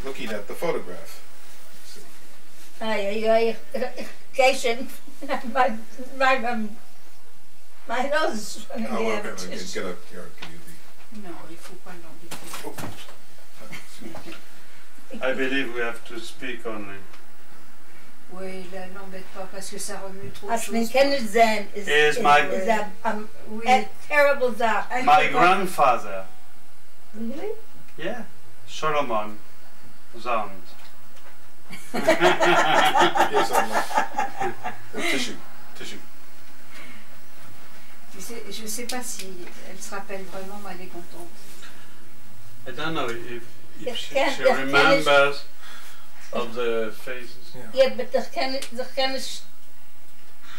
Looking at the photograph. Cation. My nose is running Oh, out. okay, get up here. Non, il faut pas l'embêter. I believe we have to speak only. Oui, l'embête pas parce que ça remue trop de As choses. Zen is Oui. a terrible Zach. My grandfather, Really? yeah, Solomon Zand. Yes, tissue. Tu sais, je sais pas si elle se rappelle vraiment, mais elle est contente. I don't know if she Yes, remembers of the faces. Yeah, but the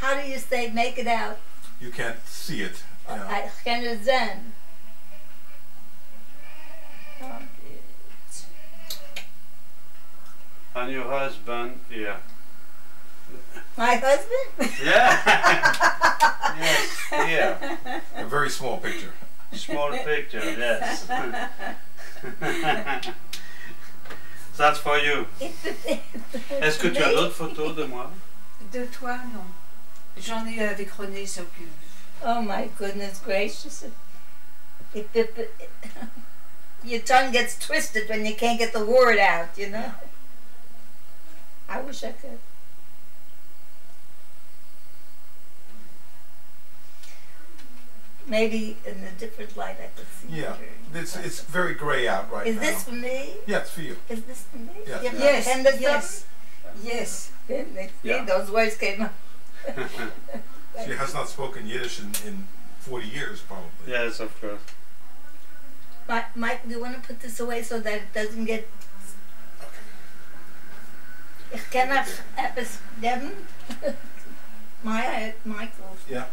how do you say make it out? You can't see it. Yeah. Zen. Oh, And your husband here. my husband? Yeah. Yes, here. A very small picture. Small picture, yes. That's for you. Est-ce que tu as d'autres photos de moi? De toi, non. J'en ai avec René, ça occupe. Oh my goodness gracious. Your tongue gets twisted when you can't get the word out, you know? I wish I could. Maybe in a different light I could see. Yeah, it's very gray out right now. Is this for me? Yeah, it's for you. Is this for me? Yes. You have Yes, pen to yes, yes. Yeah. Those words came up. She has not spoken Yiddish in 40 years, probably. Yes, of course. Mike, do you want to put this away so that it doesn't get... Ich kann auch etwas geben. Michael. Yeah.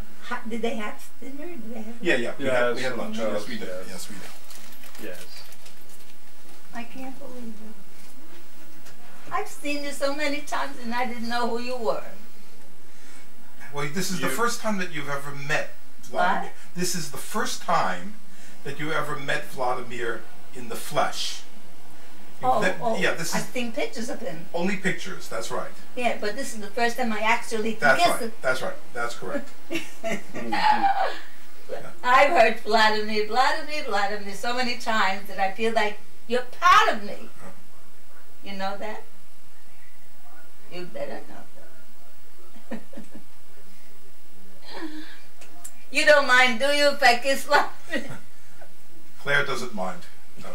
Did they have dinner? Did they have Yeah. We had lunch. Yes, Yes, we did. yes. Yes, we did. Yes. I can't believe it. I've seen you so many times and I didn't know who you were. Well, this is the first time that you've ever met Vladimir. What? This is the first time that you ever met Vladimir in the flesh. Yeah, this I've is seen pictures of him. only pictures. That's right. Yeah, but this is the first time I actually That's kissed right. him. That's right. That's correct. I've heard Vladimir so many times that I feel like you're part of me. You know that? You better know that. You don't mind, do you, if I kiss Vladimir? Claire doesn't mind. No.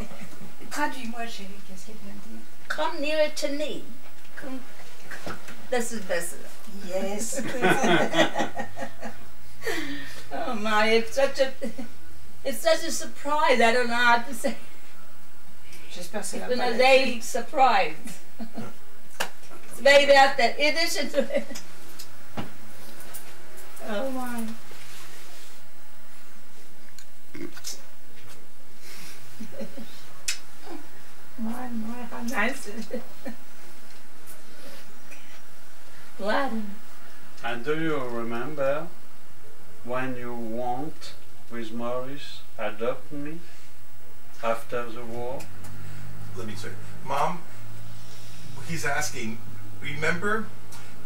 Traduis-moi, chérie, qu'est-ce qu'elle vient de dire? Come nearer to me. Come. This is better. Yes. Oh my, it's such a surprise. I don't know how to say. J'espère que c'est It's la been a palette. daily surprise. It's made out that in addition to it. Oh my. My, how nice it is. Gladden. And do you remember when you went with Maurice adopt me after the war? Let me say, Mom, he's asking, remember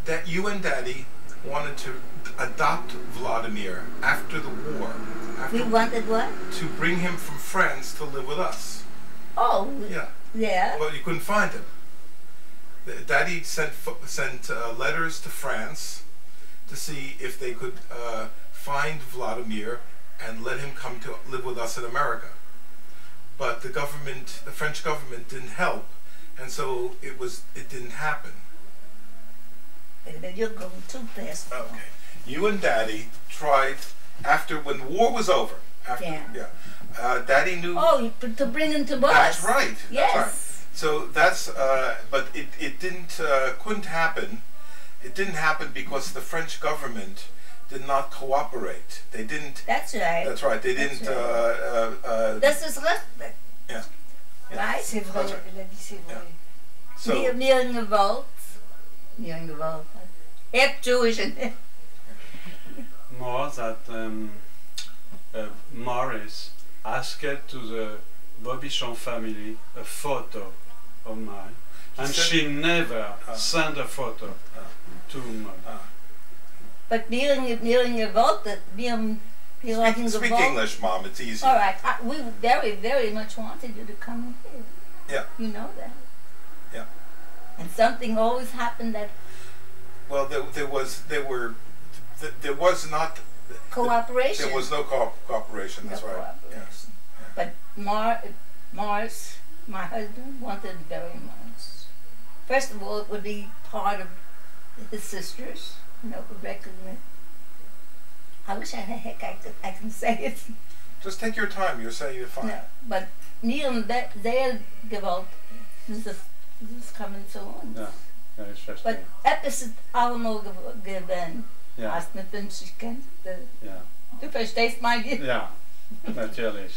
that you and Daddy wanted to adopt Vladimir after the war. We wanted what? To bring him from France to live with us. Oh, Yeah. yeah. But you couldn't find him. Daddy sent letters to France to see if they could find Vladimir and let him come to live with us in America. But the French government didn't help, and so it didn't happen. Wait a minute, you're going too fast. Okay. You and Daddy tried when the war was over. Daddy knew. Oh, to bring him to us. That's right. Yes. That's right. So that's, but it couldn't happen. It didn't happen because the French government did not cooperate. They didn't. That's right. That's right. They didn't. This is respect. Yeah. Right? C'est vrai, That's right. elle a dit c'est vrai. So Meer gewalt. Half Jewish in it. More that Maurice asked to the Bobichon family a photo of mine, and she never sent a photo to me. But meer gewollt, Speak English, Mom. It's easy. All right, we very, very much wanted you to come in here. Yeah. You know that. Yeah. And something always happened that. Well, there was not Cooperation. There was no cooperation. That's no right. Cooperation. Yeah. But Morris, my husband, wanted it very much. First of all, it would be part of his sisters. Recognize. I wish I can say it. Just take your time. You're saying it fine. No, but mir und sehr gewollt. Das ist kommen zu uns. Ja, ja, ich verstehe. But etwas ist allemal gewesen. Ja. Hast mit uns gekannt. Ja. Du verstehst mein Lied? Ja, natürlich.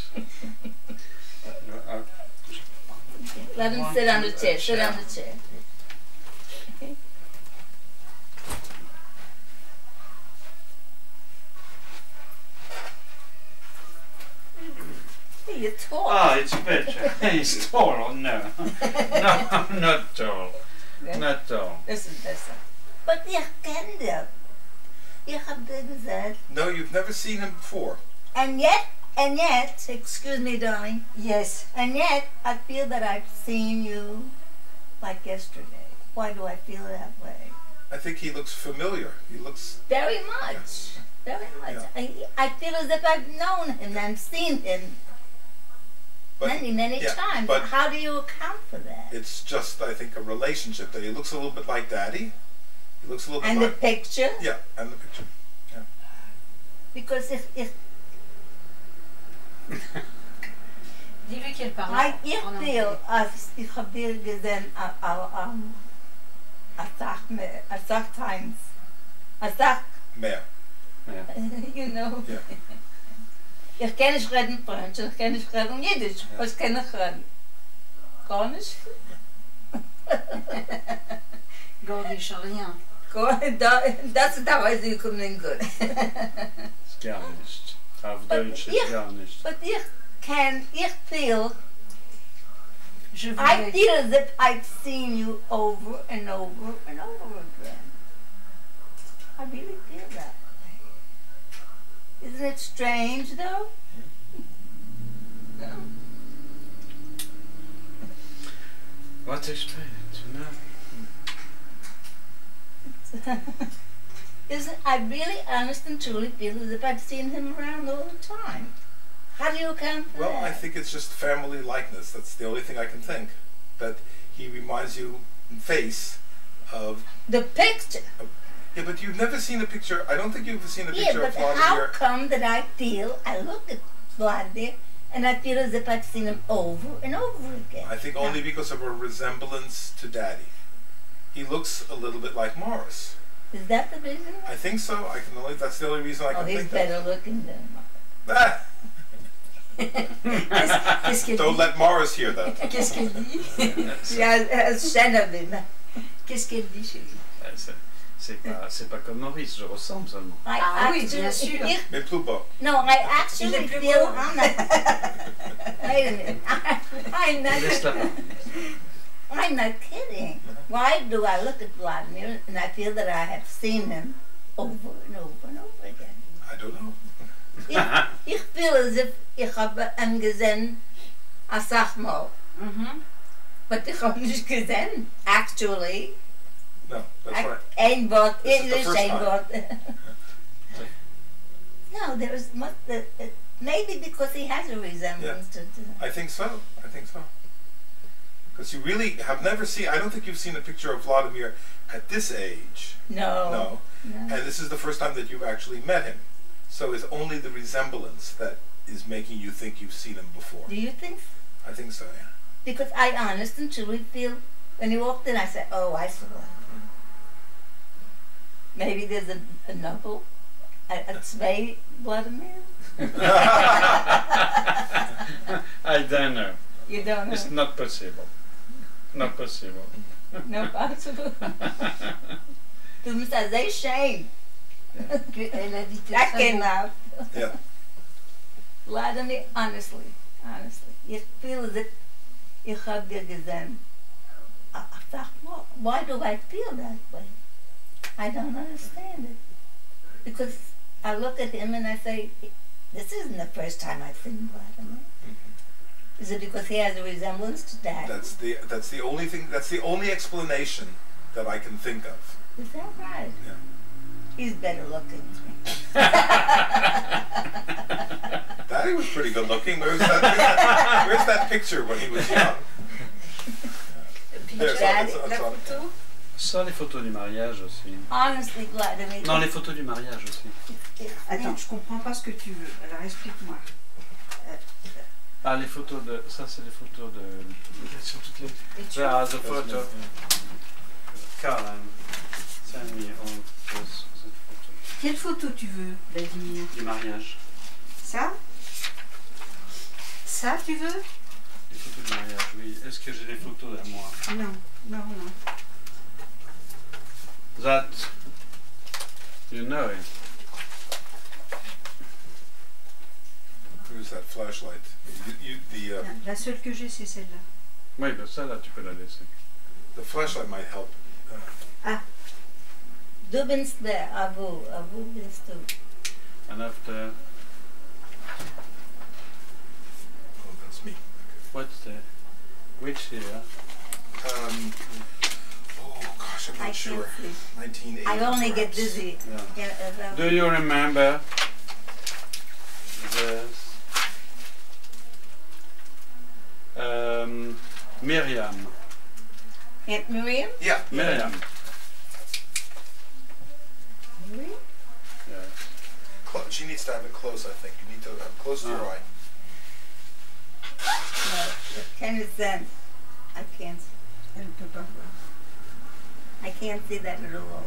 Let him sit on the chair. Sit on the chair. Okay. You're tall. Ah, it's better. He's tall. No. No, I'm not tall. Yeah. Not tall. Listen. But ich kenne dich. Ich hab dir gesagt. No, you've never seen him before. And yet, excuse me, darling. Yes. And yet, I feel that I've seen you like yesterday. Why do I feel that way? I think he looks familiar. He looks... Very much. Very much. Yeah. I feel as if I've known him and seen him many yeah, times. but how do you account for that? it's just, I think, a relationship that he looks a little bit like Daddy. He looks a little bit And like... the picture? Yeah, and the picture. Yeah. Because if Dis-lui qu'elle parle I en anglais. feel as ich hab dir gesehen a Sach times. A Sach, Mehr. you know. Yeah. Ich kann nicht reden French, ich kann nicht reden Jiddisch. Was kann ich reden? Gar nicht. Gordisch, rien. Das ist da, weiß ich, kommt nicht gut. Ist gar nicht. Auf Deutsch ist gar nicht. But ich feel, Je I voulais- feel as if I've seen you over and over and over again. I really feel that way. Isn't it strange, though? No. What explain it? No. Isn't I really, honest and truly feel as if I've seen him around all the time. How do you account for Well, that? I think it's just family likeness. That's the only thing I can think. That he reminds you in face of... The picture. Yeah, but you've never seen a picture... I don't think you've seen a Yeah, picture but of how Vladimir... come that I look at Vladimir and I feel as if I've seen him over and over again? I think only because of a resemblance to Daddy. He looks a little bit like Morris. Is that the reason? I think so. That's the only reason I Oh, can he's think better looking than mine. Ah, Qu'est-ce qu'elle don't dit? let Morris hear that. Qu'est-ce qu'elle dit? Yeah, Shannon. Qu'est-ce qu'elle dit, chérie? C'est pas comme Maurice, je ressemble seulement. Ah oui, bien sûr. Mais plus bas. No, I actually Il est plus feel beau. Wait a minute. Laisse-la pas. I'm not kidding. Why do I look at Vladimir and I feel that I have seen him over and over and over again? I don't know. Ich feel as if ich habe ihn gesehen a Sachmal. Mhm. But ich habe nicht gesehen, actually. No, that's right. Ein Wort, This is the English, first ein time. Wort. No, there is maybe because he has a resemblance to... I think so. I think so. Because you really have never seen... I don't think you've seen a picture of Vladimir at this age. No. No. And this is the first time that you've actually met him. So it's only the resemblance that is making you think you've seen him before. Do you think so? I think so, yeah. Because I honest and truly feel, when he walked in, I said, oh, I saw him. Maybe there's a double, a zwei Vladimir. I don't know. You don't know? It's not possible. Not possible. No possible. Du musst da sehr shame. Elle a dit That très came beau. out. Yeah. Vladimir, honestly. Ich feel as if ich hab dir gesehen why do I feel that way? I don't understand it. Because I look at him and I say, this isn't the first time I've seen Vladimir. Is it because he has a resemblance to Dad? That's the only thing. That's the only explanation that I can think of. Is that right? Yeah. He's better looking. Daddy was pretty good looking. Where's that picture when he was young? There's Daddy, it's La on- photo. Ça, les photos du mariage aussi. honestly, Vladimir. Non, les photos du mariage aussi. Attends, je comprends pas ce que tu veux. Alors explique-moi. Ah, les photos de... Ça, c'est les photos de... Sur toutes les... Ah, the photo. Caroline, send me all those photos. Quelle photo tu veux, Vladimir? Du mariage. Ça? Ça, tu veux? Les photos du mariage, oui. Est-ce que j'ai des photos à moi? Non, non, non. That... You know it. Who's that flashlight? La seule que j'ai, c'est celle-là. Oui, ben ça, là, tu peux la laisser. The flashlight might help. Du bist there, Abu bist du. And after... Oh, that's me. What's the... Which here? Oh gosh, I'm I not can't sure. see. 1980. I only get perhaps. dizzy. Yeah. Yeah, Do you remember this? Miriam. Aunt Miriam? Yeah. Miriam. Miriam? Yes. She needs to have it close, I think. You need to have it close to your eye. No, can you sense? I can't. Elle ne peut pas voir. I can't see that at all.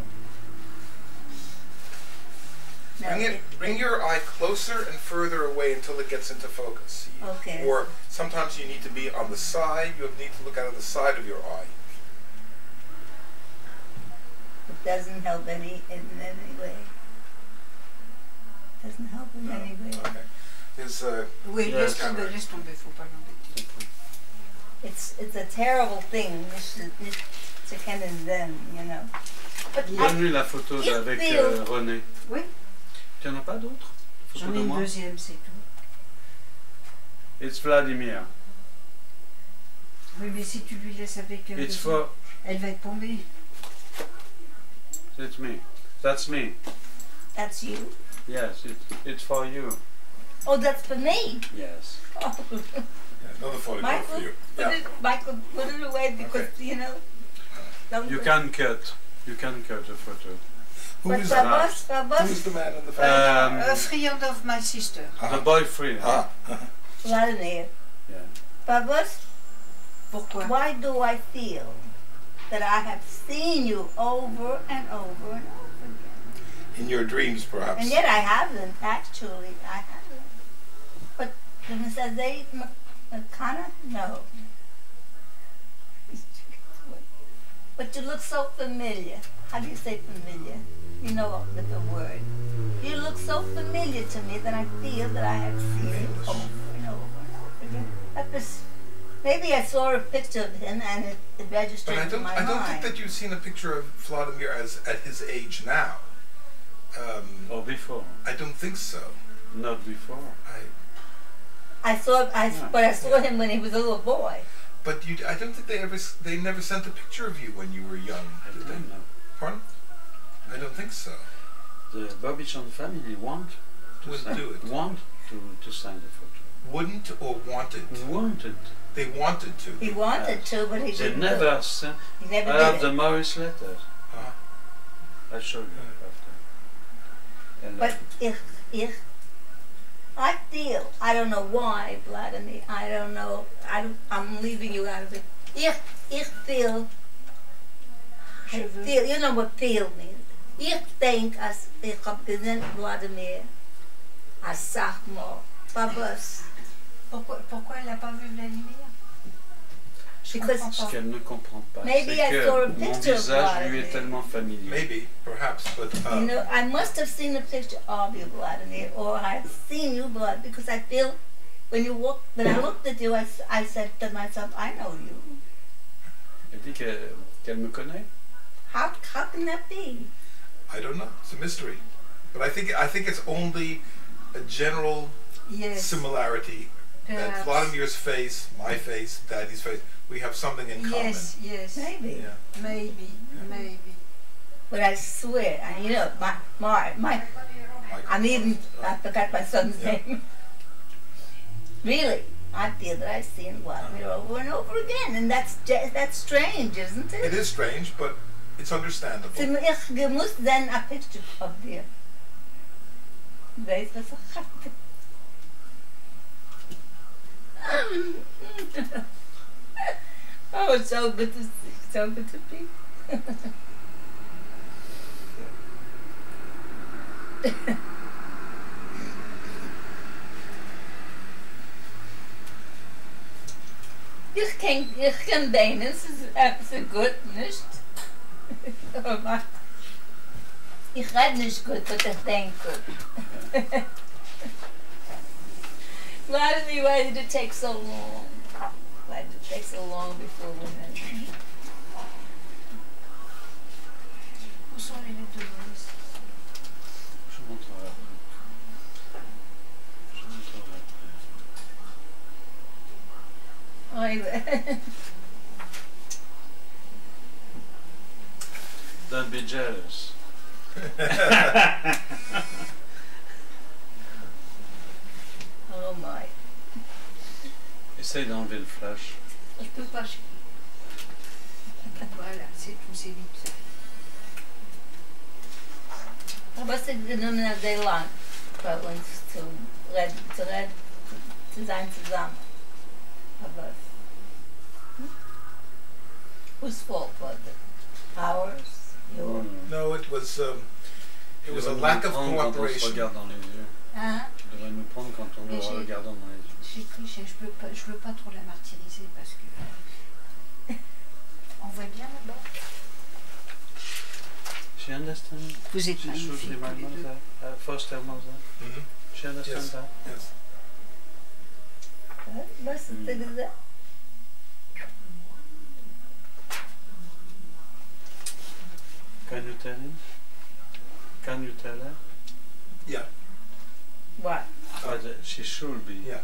No, Bring your eye closer and further away until it gets into focus. Okay. Or sometimes you need to be on the side. You need to look out of the side of your eye. It doesn't help in any way. Doesn't help in any way. Okay. There's Oui, Yes. laisse tomber, faut pas l'embêter. It's a terrible thing, to kind of them, you know. But Donne-lui la photo Il avec feel- René. Oui, Tu n'en as pas d'autres? Photo j'en ai de une moi? deuxième, c'est tout. It's Vladimir. Oui, mais si tu lui laisses avec elle, It's for... elle va être tombée. It's me. That's me. that's you. Yes, it's for you. Oh, that's for me. Yes. Oh. another photograph for Michael, you. Michael, put it away because you know. Don't You can cut. You can cut the photo. Who But is for that? us, Who's the man in the family? A friend of my sister. The boyfriend. Vladimir, Yeah. Babas, Pourquoi? why do I feel that I have seen you over and over and over again? In your dreams, perhaps. And yet I haven't, actually. I haven't. But Mrs. Makana? No. But you look so familiar. How do you say familiar? You know the word. You look so familiar to me that I feel that I have seen you over and over and over again. That was, maybe I saw a picture of him and it registered But in my I don't mind. think that you've seen a picture of Vladimir as at his age now. Or before. I don't think so. Not before. But I saw him when he was a little boy. But I don't think they never sent a picture of you when you were young, I did they? don't know. Pardon? I don't think so. The Bobbichon family want to Wouldn't send, do it. want to send the photo. Wouldn't or wanted? Wanted. They wanted to. He wanted to, but he They didn't. never sent. He never I did have it. the Morris letters. Ah. I'll show you after. And, But if I feel, I don't know why, Vladimir, I don't know, I'm leaving you out of it. Ich feel, I feel, you know what feel means. Ich denk als ich hab gesehen Vladimir, als sag mal, Babas, Pourquoi elle n'a pas vu Vladimir? Je Because- comprends ce pas. qu'elle ne comprend pas, Maybe c'est I saw a que mon picture of visage lui est Vladimir. tellement familier. Maybe, perhaps, but you know, I must have seen a picture of you, Vladimir, or I've seen you, Vlad, because I feel, when I looked at you, I said to myself, I know you. Elle dit qu'elle me connaît. How can that be? I don't know. It's a mystery. But I think it's only a general Yes. similarity that Perhaps. Vladimir's face, my face, Daddy's face, we have something in common. Yes, yes. Maybe. Yeah. Maybe, maybe. But I swear, and you know, my I forgot my son's Yeah. name. Really, I feel that I've seen Vladimir over and over again, and that's strange, isn't It it? is strange, but it's understandable. Ich muss dann a picture of dir. Weißt du, was ich hatte? Oh, it's so good to see, so good to be. Ich kann deinen, es ist gut, nicht? Aber ich rede nicht gut, aber ich denke gut. Vladimir, why did it take so long? Why did it take so long before we met? Où sont les lettres de Maurice? Je montrerai après. Je montrerai après. Don't be jealous. Oh my. Essaye d'enlever le flash. Je peux pas. Voilà, c'est tout, c'est vite. Was ist genommen sehr lang bei uns zu sein zusammen? Aber whose fault was it? Ours? Yours? No, it was a lack of cooperation. Regarde dans les yeux. Hein? Tu devrais nous prendre quand on nous regarde dans les yeux. J'ai triché, je veux pas trop la martyriser parce que. On voit bien là-bas. She understand? Vous êtes She should magnifiques be my tous les deux. mother, foster mother. Mhm. She understand Yes. that? Yes. Was ist denn gesagt? Can you tell him? Can you tell her? Yeah. What? But she should be. Yeah.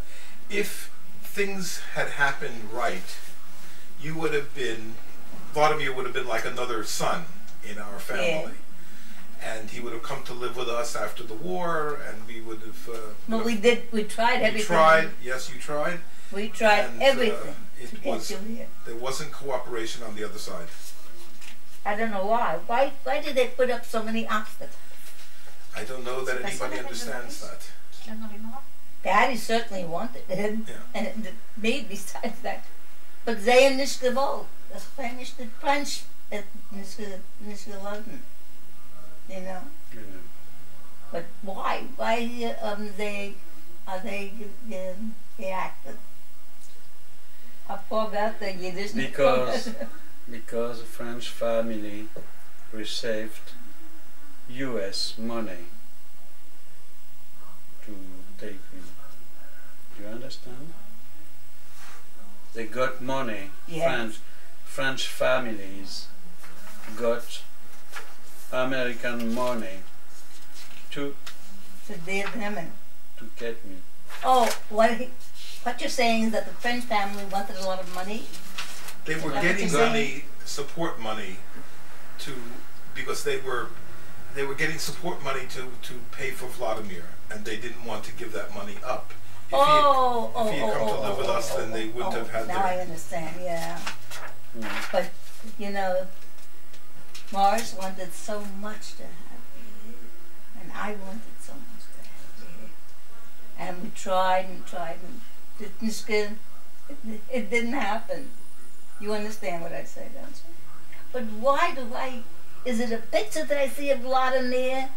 If things had happened right, Vladimir would have been like another son in our family. And he would have come to live with us after the war, and we would have. Well, we tried everything. You tried, yes, you tried. We tried And, everything it to get was- you here. There wasn't cooperation on the other side. I don't know why. Why did they put up so many obstacles? I don't know that C'est pas ça, anybody la understands Maurice? that. Qui l'a dans les bras? Daddy certainly wanted it, Yeah. and it made besides that. But they are nicht gewollt. Das war nicht der French, nicht gelassen. You know. You know. But why? Why are they reacted? I forgot the Yiddish. Because the French family received US money to take me. Do you understand? They got money. Yes. French families got American money to Dear women. get me. Oh, what you're saying is that the French family wanted a lot of money? They were That's getting what you're money, support money, because they were getting support money to pay for Vladimir, and they didn't want to give that money up. If he had come to live with us, then they wouldn't have had now I their. understand, yeah. Mm. But, you know, Morris wanted so much to have you here, and I wanted so much to have you here. And we tried and tried, and it didn't happen. You understand what I say, don't you? But why is it a picture that I see of Vladimir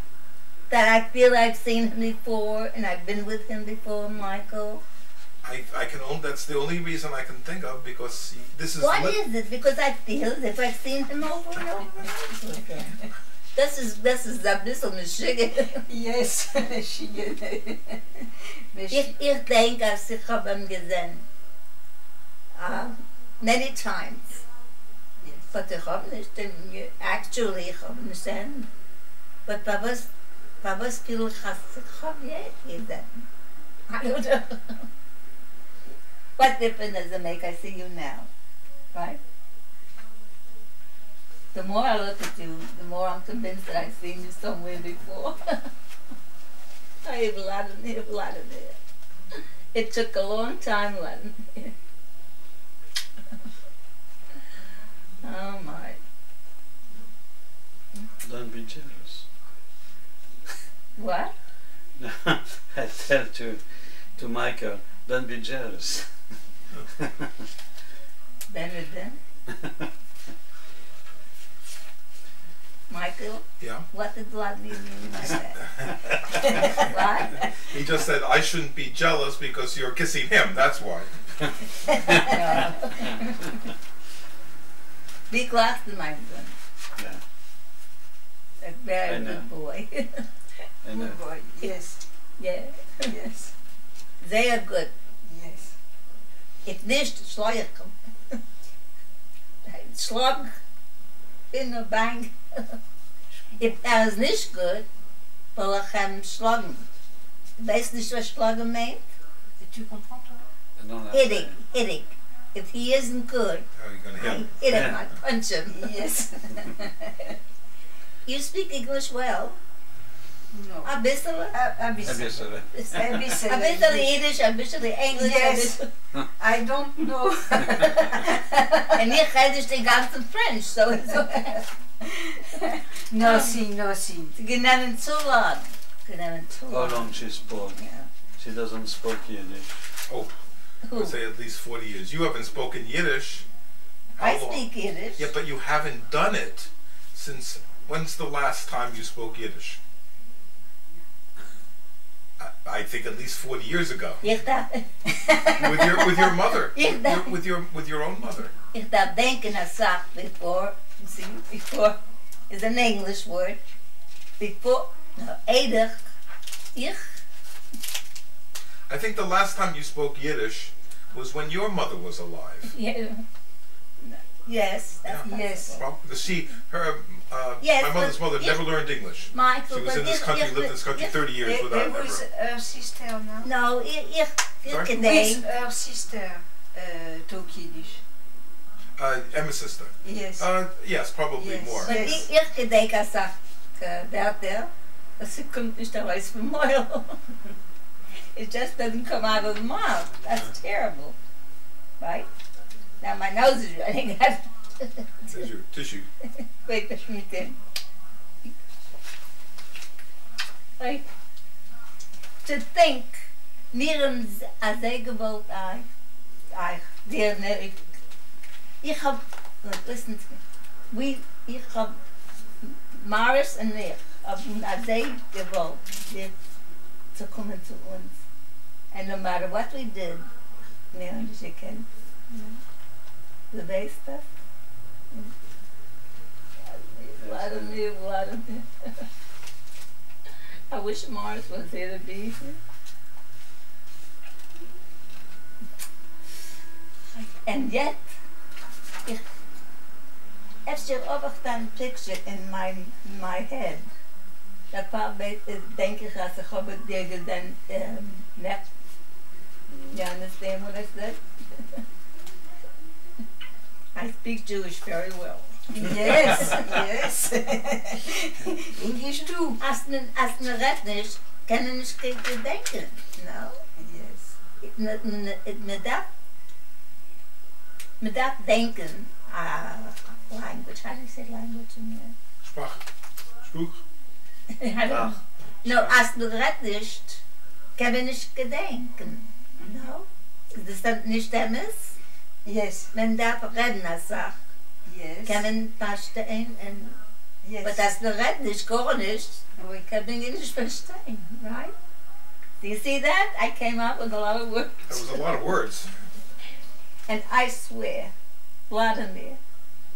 that I feel I've seen him before and I've been with him before, Michael? That's the only reason I can think of, because this is. What is it? Because I feel as if I've seen him over and over and over again. Das ist ein bisschen Michel. Yes, Michel. Ich denke, ich habe ihn gesehen. Many times. But ich hab nicht, actually, ich hab nicht sehen. But was viel ich hab jeden. I don't know. What difference does it make? I see you now, right? The more I look at you, the more I'm convinced that I've seen you somewhere before. I have a lot of there. It took a long time, Vladimir. Oh my. Don't be jealous. What? I tell to Michael, don't be jealous. Then. Michael? Yeah? What did Vladimir mean by that? What? He just said, I shouldn't be jealous because you're kissing him, that's why. Be glad to my son. Yeah. A very good boy. Good boy. Yes. Yeah. Yes. They are good. Yes. It nicht schlägen. Schlag in the bank. If that is nicht good, will ich schlagen. Weißt nicht, was schlagen meint? Tu comprends, toi? Hitting. If he isn't good, How are you going to I hit him? hit him, I punch him. Yes. You speak English well. No. A bisschen. A bisschen. Abyssal. A bisschen Yiddish, a bisschen English. Yes. I don't know. And ich rede den ganzen French, so it's okay. No, see. Genommen zu lang. How long she spoke? Yeah. She doesn't speak Yiddish. Oh, I would say at least 40 years. You haven't spoken Yiddish. How I long? speak Yiddish. Yeah, but you haven't done it since, when's the last time you spoke Yiddish? I think at least 40 years ago. Ich darf, With your mother. Ich darf, With your own mother. ich darf denken a Sach before, see, before is an English word. Before, no, Edig, ich, I think the last time you spoke Yiddish was when your mother was alive. yeah. Yes, that's Yes. possible. Well, Yes, my mother's but mother if- never learned English. Michael, She was but in this if- country, if- lived in this country if- 30 years without Who is ever. her sister now? No, ich Sorry? Who today. is her sister talk Yiddish? Emma's sister. Yes. Yes, probably Yes. more. Maar Yes. ich gedenk als der, dass sie kommt nicht raus vom Maul. It just doesn't come out of the mouth. That's terrible, right? Now my nose is running. There's your tissue. Wait, let me think. Right. To think, mir als ich gewollt ich hab, listen to me, ich hab, Maris und ich, als ich gewollt, zu kommen zu uns. And no matter what we did, mir und ich kennen, the base stuff. Vladimir. I wish Mars was here to be here. And yet, if you overstand picture in my head, dat probably denk ik als ik op het deel dan net. You understand what I said? I speak Jewish very well. Yes, yes. English too. Als men redt niet, kan je niet kijken denken. No? Yes. Me dat denken, language, how do you say language in Sprach. Spruch. there? No, als men redt niet, kan je niet gedenken. No? Is dat niet anders? Yes. Men darf redden als Sache. Yes. Kan men verstehen en... Yes. But als men redt niet, gar nicht, we can English verstehen, right? Do you see that? I came up with a lot of words. That was a lot of words. And I swear, Vladimir,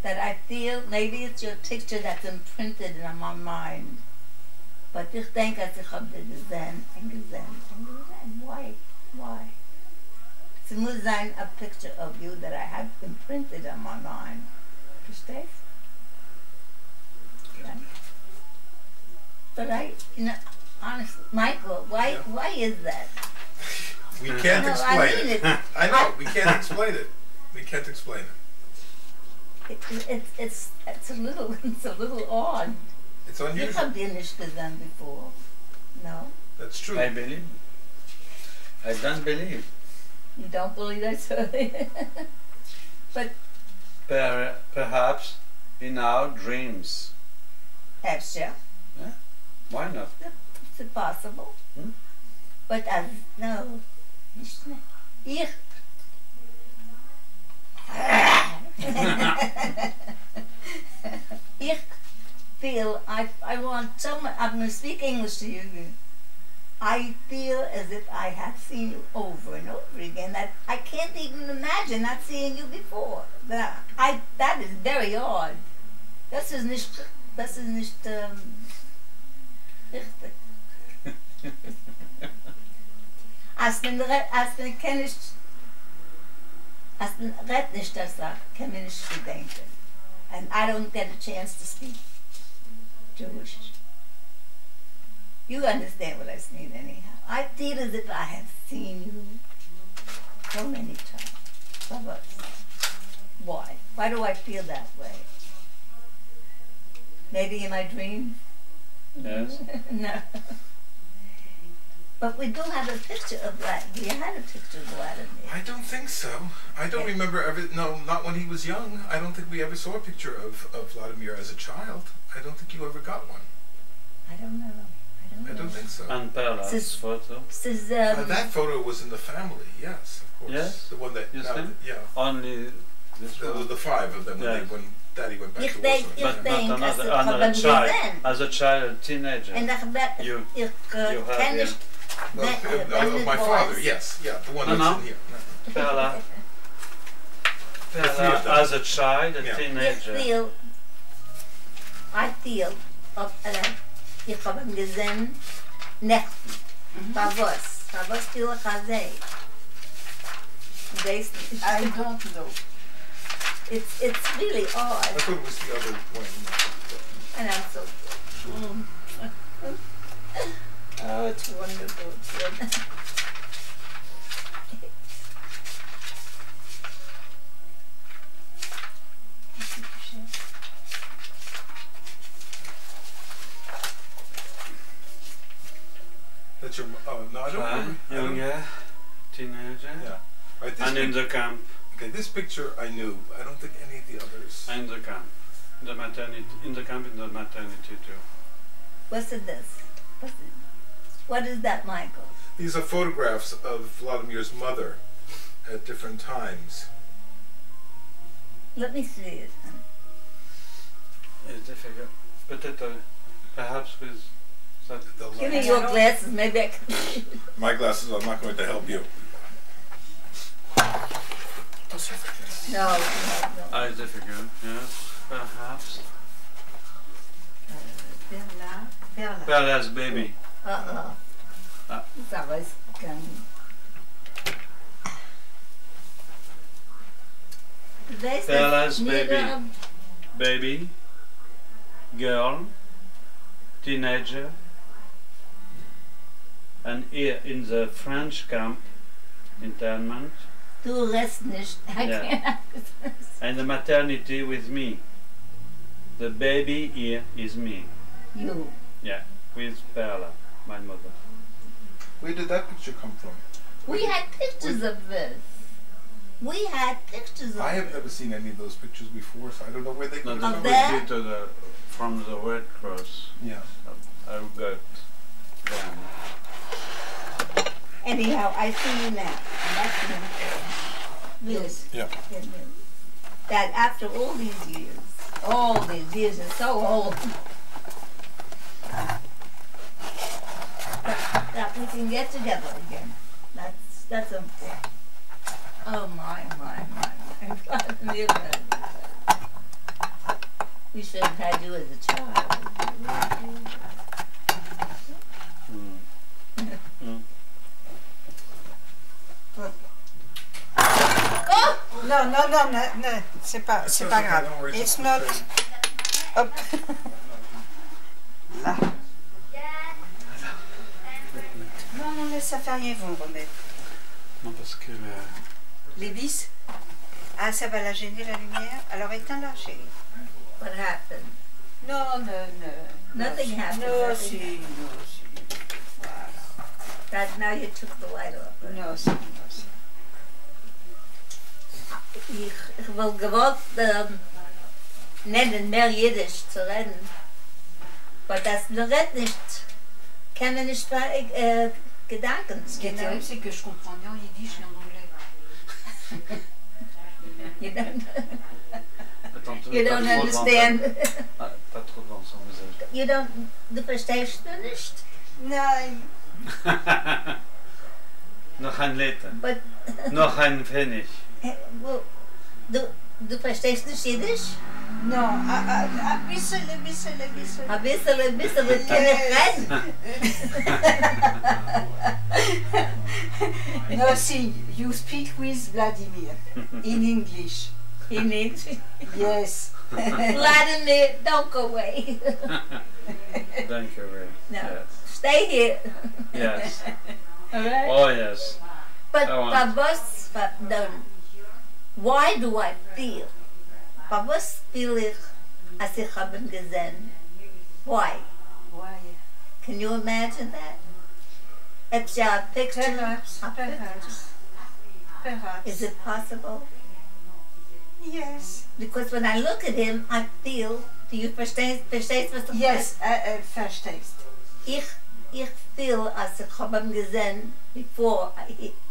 that I feel, maybe it's your picture that's imprinted in my mind, but ich denke, als ich habe gesehen. Why? It must sein a picture of you that I have imprinted in my mind. Verstehst? Yeah. But honestly, Michael, why is that? We can't explain it. I know, we can't explain it. We can't explain it. It's a little odd. It's You unusual. have been gesehen before, no? That's true. I believe. I don't believe. You don't believe that's but Perhaps in our dreams. Efsha, Yeah? Why not? it's possible. Hmm? But no, ich. Ich feel I want someone. I'm going to speak English to you. I feel as if I have seen you over and over again. That I can't even imagine not seeing you before. That is very odd. Das ist nicht richtig. Als man redt nicht das sagt, kann man nicht denken. And I don't get a chance to speak Jewish. You understand what I mean anyhow. I feel as if I have seen you so many times. Why? Why do I feel that way? Maybe in my dreams? Yes. No. But we do have a picture of Vladimir. We had a picture of Vladimir. I don't think so. I don't remember ever. No, not when he was young. I don't think we ever saw a picture of Vladimir as a child. I don't think you ever got one. I don't know. I don't think so. And Perla's photo. That photo was in the family. Yes, of course. Yes? The one that. You see? Yeah. Only this one. The five of them when Daddy went back to Warsaw. But not another child. As a child, teenager. And You have Of my father, yes. Yeah, the one that's in here. Perla as a child, a teenager. I feel ich habe ihn gesehen nächten. Was feel ich habe I don't know. It's really odd. I thought it was the other one. And I'm so oh, it's wonderful. That's your. Oh no, I don't remember. Younger, teenager. Yeah. Right, this And in the camp. Okay, this picture I knew. I don't think any of the others. In the camp. The maternity. In the camp, in the maternity too. What's this? What is that, Michael? These are photographs of Vladimir's mother at different times. Let me see it. It's difficult. Peut-être, perhaps with that. Give me your glasses, maybe I can. My glasses are not going to help you. No. It's difficult, yes, perhaps. Perla's baby. Ça va se calmer. Perla's baby. Baby, girl, teenager, and here in the French camp, internment. Du rest nicht. I can't. And the maternity with me. The baby here is me. You. Yeah, with Perla, my mother. Where did that picture come from? We had pictures of this. We had pictures of I have this. never seen any of those pictures before, so I don't know where they No, come this from. that? was due from the Red Cross. Yeah. I got them. Anyhow, I see you now. And that's this. Yeah. That after all these years are so old, that we can get together again. That's important. Oh my. We should have had you as a child. Oh! No! non, non, non, non, non, c'est pas grave. It's not... Hop. Là. Non, non, mais ça fait rien, ils vont le remettre. Non, parce que... Les vis? Ah, ça va la gêner, la lumière? Alors éteins-la, chérie. What happened? Non, non, non. Nothing happened. Non, si, non, si. Voilà. That now you took the light off. Right? Non, si, non, si. Ich wil gewollt nennen, mehr Jiddisch zu reden. Aber das redet nicht, kann man nicht Gedanken. Ce qui est terrible, c'est que je comprends bien en yiddish et en anglais. You don't, Attends, you don't understand. Pas trop devant son visage. You don't, du verstehst du nicht? Nein. Noch ein Liter. But, Noch ein Pfennig. well, du verstehst nicht Jiddisch? Non, ein bisschen. Ein bisschen, wir können reden. No, see, you speak with Vladimir in English. He needs Yes. Vladimir, don't go away. Thank you, Ray. No, Yes. stay here. Yes. All right? Oh, yes. But I want- why do I feel? Was feel ich, als ich habe ihn gesehen? Why? Why? Can you imagine that? It's a picture. Perhaps. A picture. Perhaps. Perhaps. Is it possible? Yes. Because when I look at him, I feel. Do you verstehst was ich Yes, verstehst. Ich feel, als ich habe ihn gesehen before,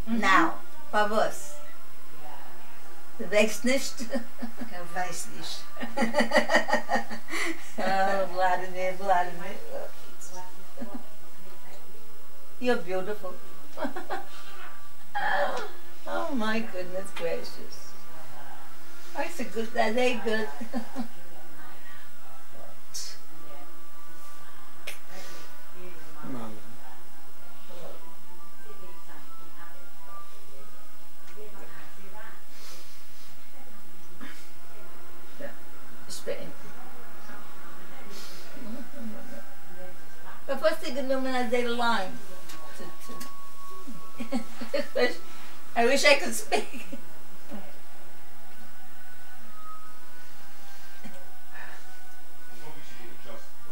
now. Was? Du weißt nicht? Er weiß nicht. Oh, Vladimir. You're beautiful. Oh my goodness gracious. That's a good, are they good? But what's the genommen als they line? I wish I could speak.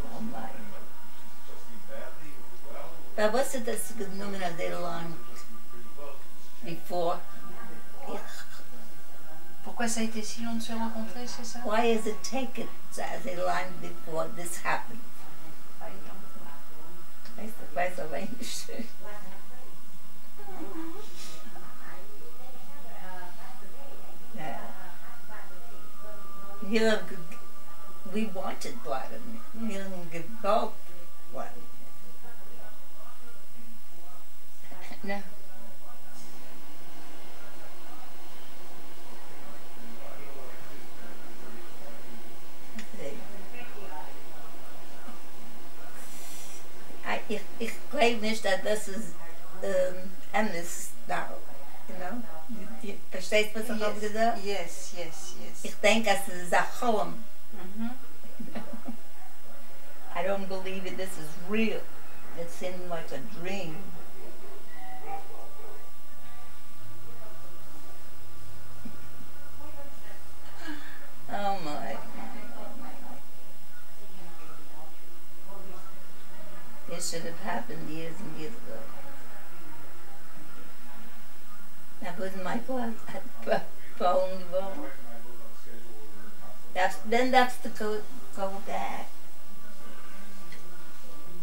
Oh my. But what's it that's genommen als they line before? Pourquoi ça a été si long de se rencontrer, c'est ça? Why is it taken as a line before this happened? I don't know. Weiß aber nicht. Yeah. Here we wanted Vladimir. Here we both Vladimir. No. Ich glaube nicht, dass das ist anders da, you know? Du verstehst, was ich habe gesagt? Yes. Ich denke, es ist ein Traum. Mm-hmm. I don't believe it, this is real. It seemed like a dream. Oh my. It should have happened years and years ago. Now who's Michael at phone involved? That's to go back.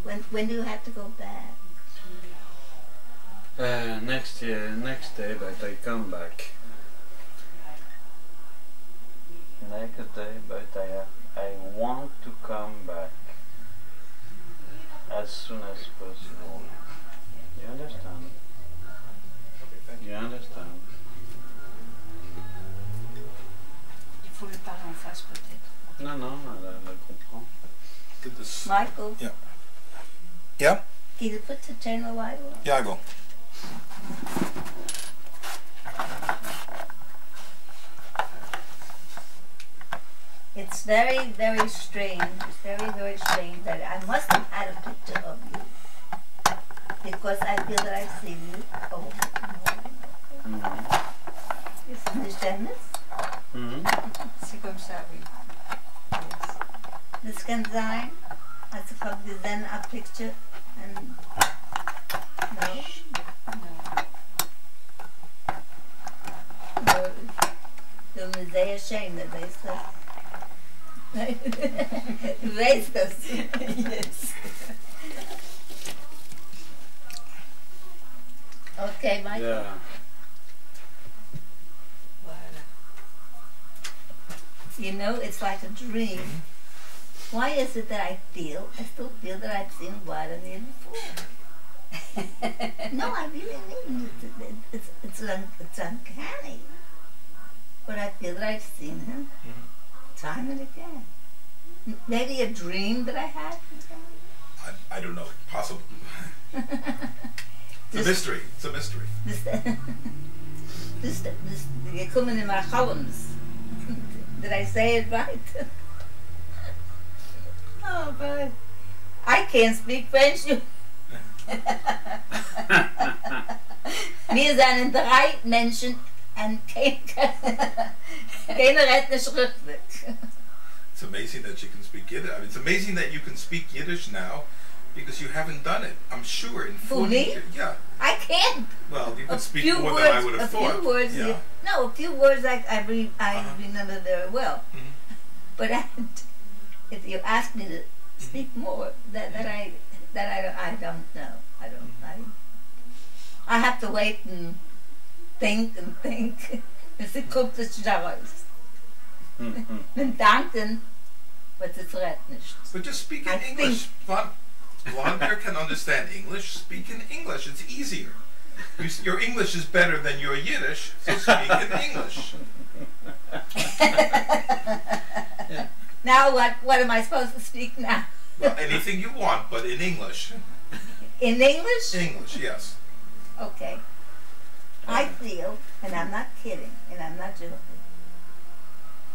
When do you have to go back? Next day, but I come back. Next day, but I want to come back as soon as possible. You understand? You understand? Il faut le parler en face peut-être. Non, elle comprend. Michael? Yeah. Yeah? Can you put the turn the light on? Yeah, I will. It's very, very strange. It's very, very strange that I must have had a picture of you. Because I feel that I've seen you over and over. Ist Verständnis? C'est comme ça, oui. Yes. Das kann sein. Also ich habe gesehen a picture and no? No. Du bist sehr schön, du weißt das. Du weißt das. Yes. Okay, Michael. Yeah. Voilà. You know, it's like a dream. Why is it that I still feel that I've seen Vladimir before? No, I really mean it. It's uncanny. But I feel that I've seen him time and again. Maybe a dream that I had. I don't know. Possible. It's a mystery. It's a mystery. This you come in my columns. Did I say it right? Oh, but I can't speak French. Wir sind 3 Menschen und keiner redet nicht richtig. It's amazing that you can speak Yiddish. I mean, it's amazing that you can speak Yiddish now because you haven't done it. I'm sure in 40 me? years. Yeah. I can't. Well, you can speak few more words, than I would have thought. A few words. Yeah. No, a few words I remember very well. But if you ask me to speak more, that I don't know. I have to wait and think. Es kommt es raus. Und danken, but es redet nicht. But just speak in English. Vladimir can understand English. Speak in English. It's easier. Your English is better than your Yiddish, so speak in English. Now what am I supposed to speak now? Well, anything you want, but in English. In English? English, yes. Okay. I feel, and I'm not kidding, and I'm not joking,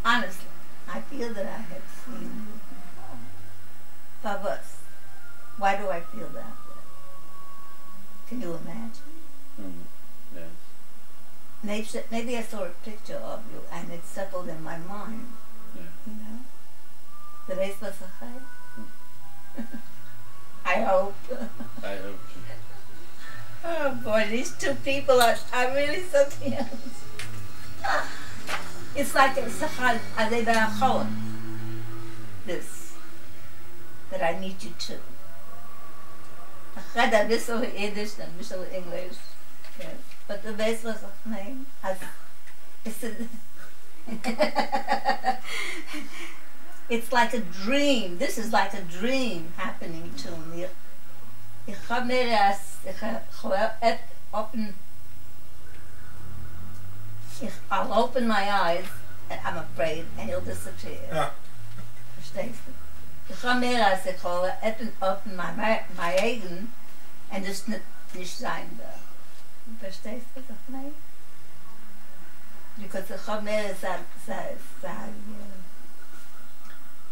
honestly, I feel that I have seen you before. Us. Why do I feel that way? Can you imagine? Yeah. Maybe I saw a picture of you and it settled in my mind. Yeah. You know? The race was a high. I hope. I hope. Oh boy, these 2 people are really something else. It's like a sahal adeba this that I need you to. I had this over Yiddish and this over English. Yes. But the base was a name. It's like a dream. This is like a dream happening to me. I'll open my eyes, and I'm afraid, and he'll disappear. Verstehst du? Ich habe mehr als ich habe open my Augen, und das nicht sein wird. Verstehst du das nicht? Because ich habe mehr sagen.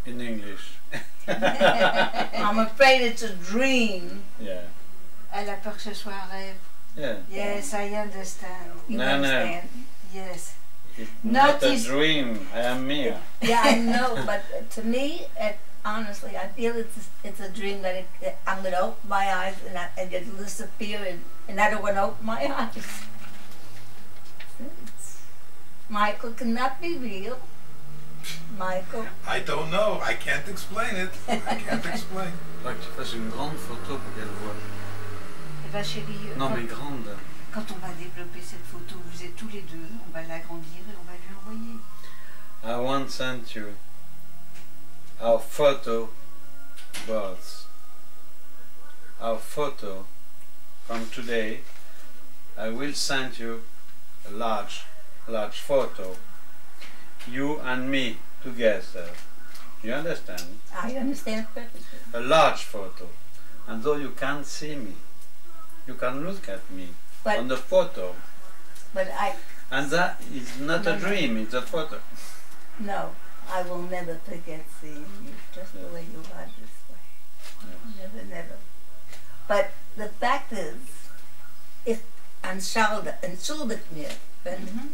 In English. I'm afraid it's a dream. Yeah. Elle a peur que ce soit un rêve. Yeah. Yes, I understand. You No, understand? Yes. It's not a Notice- dream. I am here. Yeah, I know, but to me, honestly, I feel it's a dream that I'm going to open my eyes and it'll disappear and I don't want to open my eyes. Michael, can that be real? Michael? I don't know. I can't explain it. I can't explain. Faudrait que tu fasses une grande photo pour qu'elle voit. Eh ben chérie, Non mais grande. quand on va développer cette photo, vous êtes tous les 2, on va l'agrandir et on va lui envoyer. I want to send you our photo birds. Our photo from today. I will send you a large photo. You and me together. You understand? I understand perfectly. A large photo. And though you can't see me, you can look at me But- on the photo. But And that is not a dream, it's a photo. no. I will never forget seeing you just the way you are this way. Never, never. But the fact is, if entschuldigt mir, wenn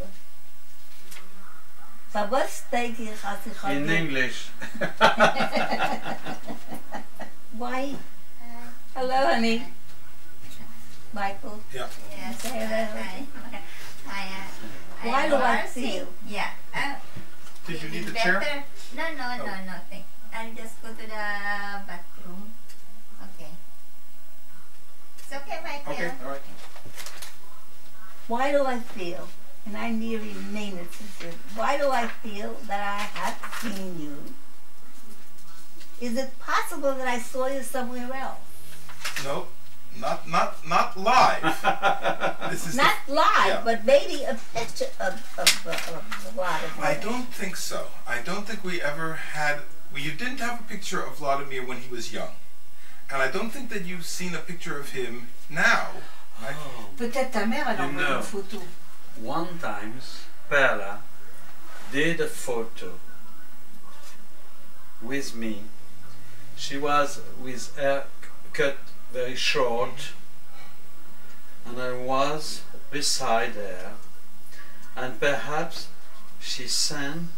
was denke ich, als ich In English. Why? Hello, honey. Michael. Yeah. Yes. Say hello. I Why do I feel? Yeah. Did you need the better? chair? No, thank. I'll just go to the bathroom. Okay. It's okay, Michael. Okay, all right. Why do I feel, and I nearly mean it, sister, why do I feel that I have seen you? Is it possible that I saw you somewhere else? No, not live. This is Not live, yeah. but maybe a picture of Vladimir. I don't think so. I don't think we ever had. Well, you didn't have a picture of Vladimir when he was young, and I don't think that you've seen a picture of him now. Peut-être ta mère, elle You envoie know. une photo. One time, Perla did a photo with me. She was with hair cut very short, and I was beside her, and perhaps she sent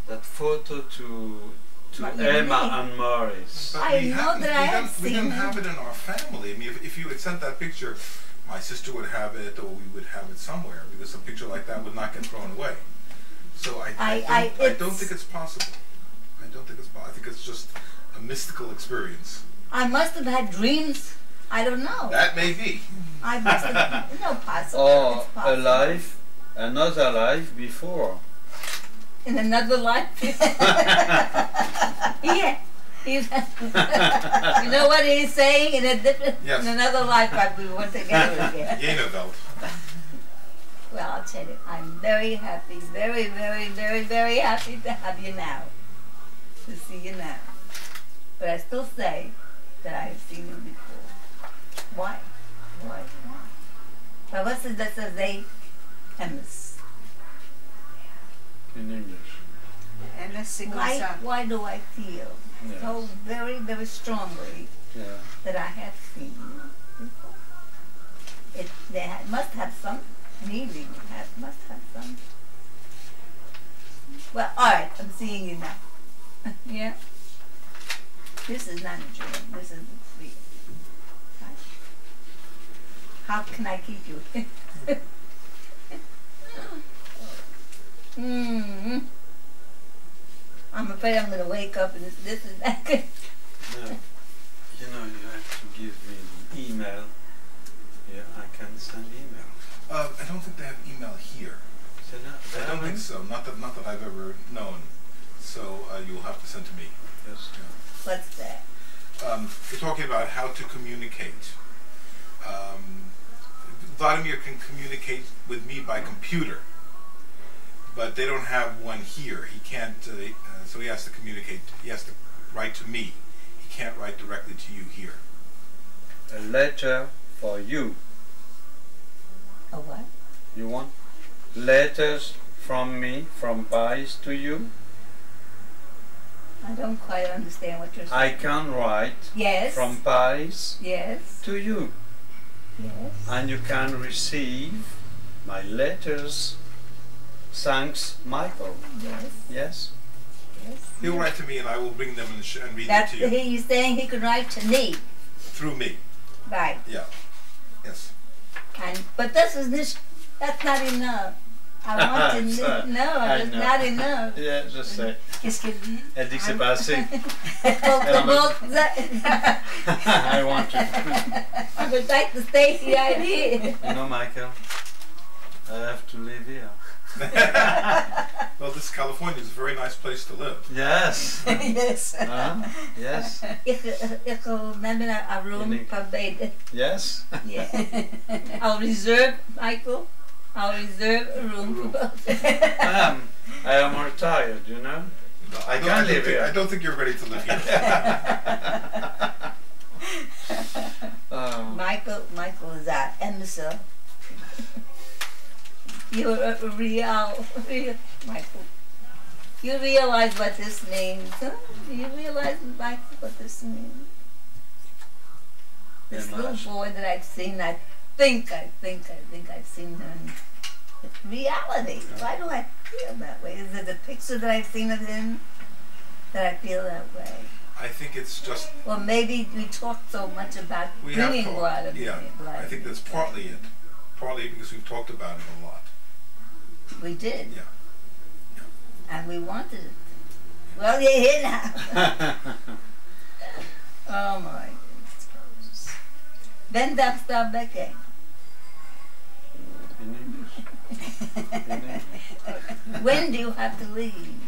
that photo to But you Emma may. and Maurice. But I we know haven't- that I we have don't- We seen didn't it. have it in our family. I mean, if you had sent that picture, my sister would have it, or we would have it somewhere, because a picture like that would not get thrown away. So I don't think it's possible. I don't think it's possible. I think it's just a mystical experience. I must have had dreams. I don't know. That may be. I must have. No, possible. Or It's a possible. life, another life before. In another life. Yeah. You know what he's saying? In a different, Yes. in another life, we were together again. Jeneveld. Well, I'll tell you, I'm very happy, very, very, very, very happy to have you now, to see you now. But I still say that I've seen you before. Why? Why? But what's it that says they MS? In English. MS, c'est comme ça. Why do I feel Yes. so very, very strongly Yeah. that I have seen you before? Must have some meaning. Must have some. Well, all right. I'm seeing you now. Yeah. This is not a dream. This is real. Right? How can I keep you? I'm afraid I'm going to wake up and this is not good. No. You know, you have to give me the email. Yeah, I can send email. I don't think they have email here. They I don't think haven't? so. Not that I've ever known. So you'll have to send to me. Yes. What's that? We're talking about how to communicate. Vladimir can communicate with me by computer, but they don't have one here. He can't, so he has to communicate. He has to write to me. He can't write directly to you here. A letter for you. A what? You want letters from me, from Paris to you? I don't quite understand what you're saying. I can write Yes. from Paris Yes. to you. Yes. And you can receive my letters. Thanks, Michael. Yes. Yes? Yes. He'll write to me, and I will bring them and read That's them to you he's saying he could write to me. through me. Right. Yeah. Yes. But this is this. That's not enough. I want to know. No, I it's know. not enough. Yeah, je sais. Qu'est-ce qu'elle dit? Elle dit que c'est pas assez. I I want to. would like to state the idea. You know, Michael, I have to live here. Well, this California is a very nice place to live. Yes. Yes. Yes. Ik neem een room for baby. Yes. Yeah. I'll reserve, Michael. I'll reserve a room. I am retired, you know. I can't live here. I don't think you're ready to live here. Michael is our emissary. You're a real Michael. You realize what this means, huh? You realize what this means? This little boy that I've seen, I think I've seen him in reality. Why do I feel that way? Is it a picture that I've seen of him that I feel that way? I think it's just... Well, maybe we talked so much about bringing Vladimir. Yeah, I think that's partly it. Partly because we've talked about it a lot. We did. Yeah. And we wanted it. Well, you're here now. Oh my goodness. When darfst du weggehen? In English. When do you have to leave?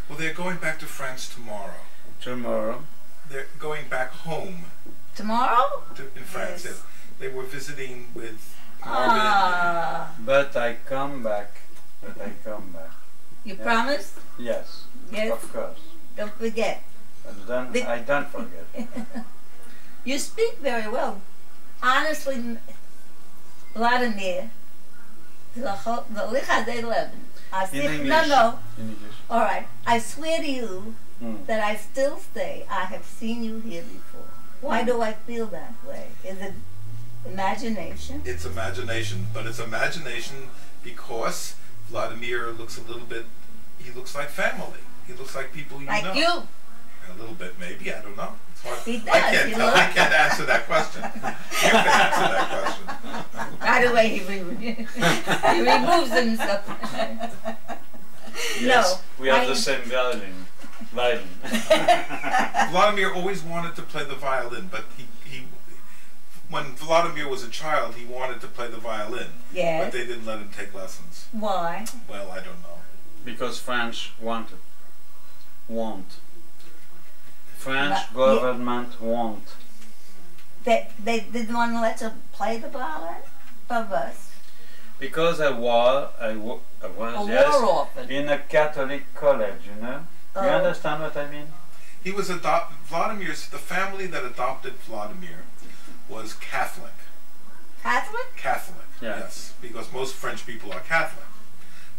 Well, they're going back to France tomorrow. Tomorrow. They're going back home. Tomorrow? In France. Yes. They were visiting with Ah. But I come back. You Yeah. promise? Yes. Yes. Of course. Don't forget. And then I don't forget. You speak very well. Honestly, Vladimir, the Licha de Levin. In English. No. In English. All right. I swear to you that I still say I have seen you here before. Why do I feel that way? Is it imagination? It's imagination, but it's imagination because Vladimir looks a little bit, he looks like family. He looks like people you Like know. you. A little bit maybe, I don't know. It's hard. He does, I can't you tell. know. I can't answer that question. You can answer that question. By the way, he removes himself. Yes, we have I- the same violin. Vladimir always wanted to play the violin, but he when Vladimir was a child, he wanted to play the violin. Yes. But they didn't let him take lessons. Why? Well, I don't know. Because French want. French But- government want. They didn't want to let you play the violin of us. Because I was A yes, war orphan. in a Catholic college, you know. You Oh. understand what I mean? He was Vladimir's. The family that adopted Vladimir was Catholic. Catholic? Catholic. Yeah. Yes, because most French people are Catholic.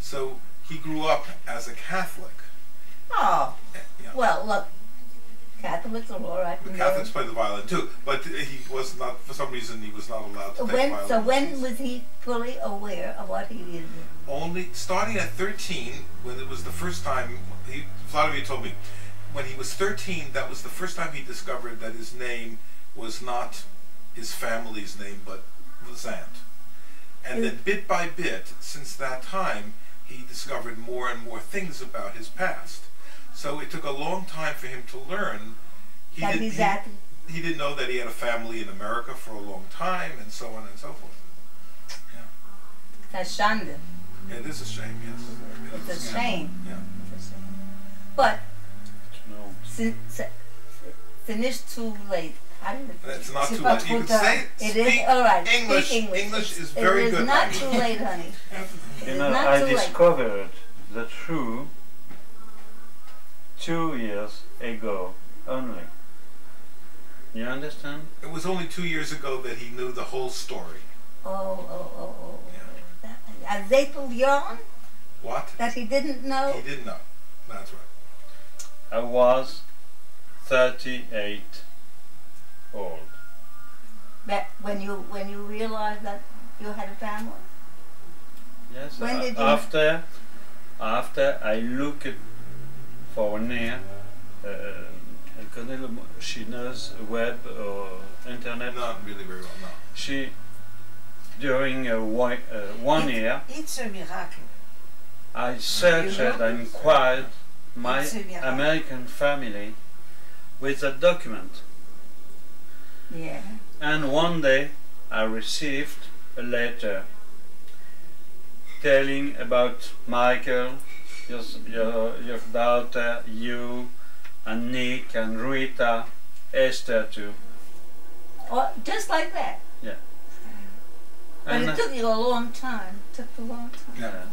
So he grew up as a Catholic. Oh. Yeah. Well, look, Catholics are all right. The Catholics play the violin too, but he was not. For some reason, he was not allowed to take violin. So when lessons. was he fully aware of what he was doing? Only starting at 13, when it was the first time. Vladimir told me when he was 13, that was the first time he discovered that his name was not his family's name, but Zant. And then bit by bit, since that time, he discovered more and more things about his past. So it took a long time for him to learn. He didn't know that he had a family in America for a long time, and so on and so forth. Yeah, That's Shanda. yeah, it is a shame. Yes, It's a shame. Yeah. But No. it's not too late. How do you It's not too late. You can say it speak is all right. English. Speak English. English is very It good is not language. too late, honey. It You is know, not I too late. discovered the truth 2 years ago only. You understand? It was only 2 years ago that he knew the whole story. Oh. Yeah. A Zetel yarn What? that he didn't know. He didn't know. That's right. I was 38 old. That when you realized that you had a family. Yes. When did you- After I looked for near, elle connaît le mot, she knows web or internet. Not really very well, no. She, during 1 year, It's a miracle. I searched You know? and inquired my It's a miracle. American family with a document. Yeah. And one day I received a letter telling about Michael, your daughter, you, and Nick, and Rita, Esther too. Or just like that. Yeah. But And it took you a long time. Took a long time. Yeah.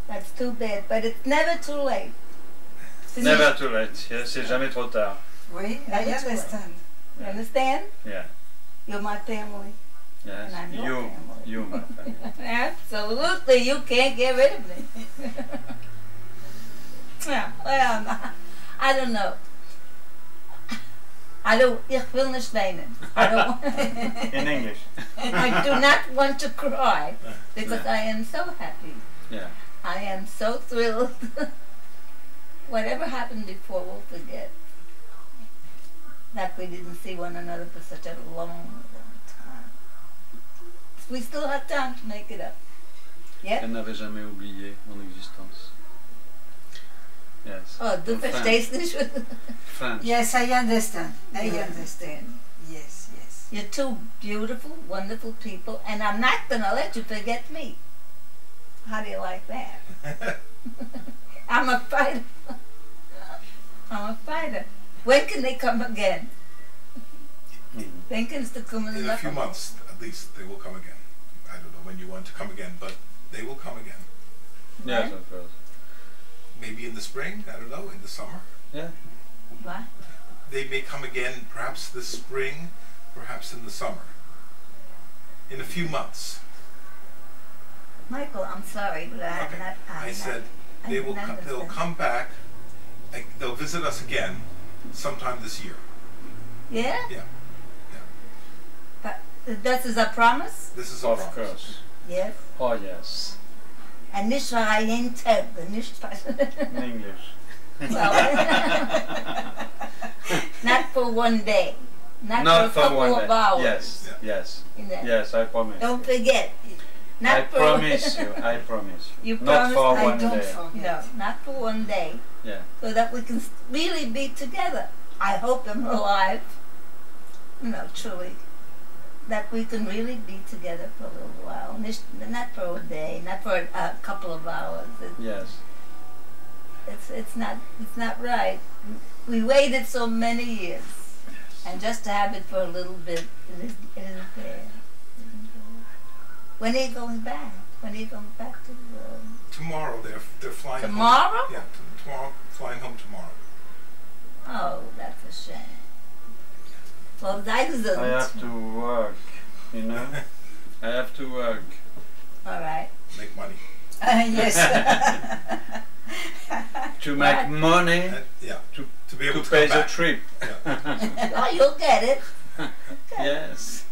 That's too bad. But it's never too late. never too late. Yes, c'est jamais trop tard. Oui, I That's right. understand. You understand? Yeah. You're my family. Yes. And I'm your family. You, my family. Absolutely. You can't get rid of me. Yeah, well, I don't know. Ich will nicht weinen. I don't. In English. I do not want to cry because I am so happy. Yeah. I am so thrilled. Whatever happened before, we'll forget. That we didn't see one another for such a long, long time. We still have time to make it up. Yeah? Elle n'avait jamais oublié mon existence. Yes. Oh, du verstehst nicht? French. Yes, I understand. I You understand. Yes, yes. You're two beautiful, wonderful people, and I'm not going to let you forget me. How do you like that? I'm a fighter. I'm a fighter. When can they come again? When can they come in In a few months, at least, they will come again. I don't know when you want to come again, but they will come again. Yes, of course. Maybe in the spring, I don't know, in the summer. Yeah. What? They may come again perhaps this spring, perhaps in the summer. In a few months. Michael, I'm sorry, but I'm Okay. not. I said I they'll don't understand. come back, they'll visit us again sometime this year. Yeah? Yeah. But that is a promise? This is a Of promise. course. Yes. Oh yes. And nicht für einen Tag, nicht In English. not for one day. Not Not for a for couple one of day. hours. Yes. Yeah. Yes. You know. Yes, I promise. Don't forget. Not I for promise you. I promise you. You Not promise for I one don't day. forget. No, not for one day. Yeah. So that we can really be together. I hope I'm alive. No, truly. That we can really be together for a little while. Not for a day, not for a couple of hours. Yes. It's not right. We waited so many years, and just to have it for a little bit, it isn't fair. When are you going back? When are you going back to Tomorrow they're flying tomorrow? home. Yeah, tomorrow, flying home tomorrow. Oh, that's a shame. Well, I have to work, you know. I have to work. All right. Make money. Yes. To make money Yeah. To be to able to pay come the back. trip. Yeah. Oh, you'll get it. Yes.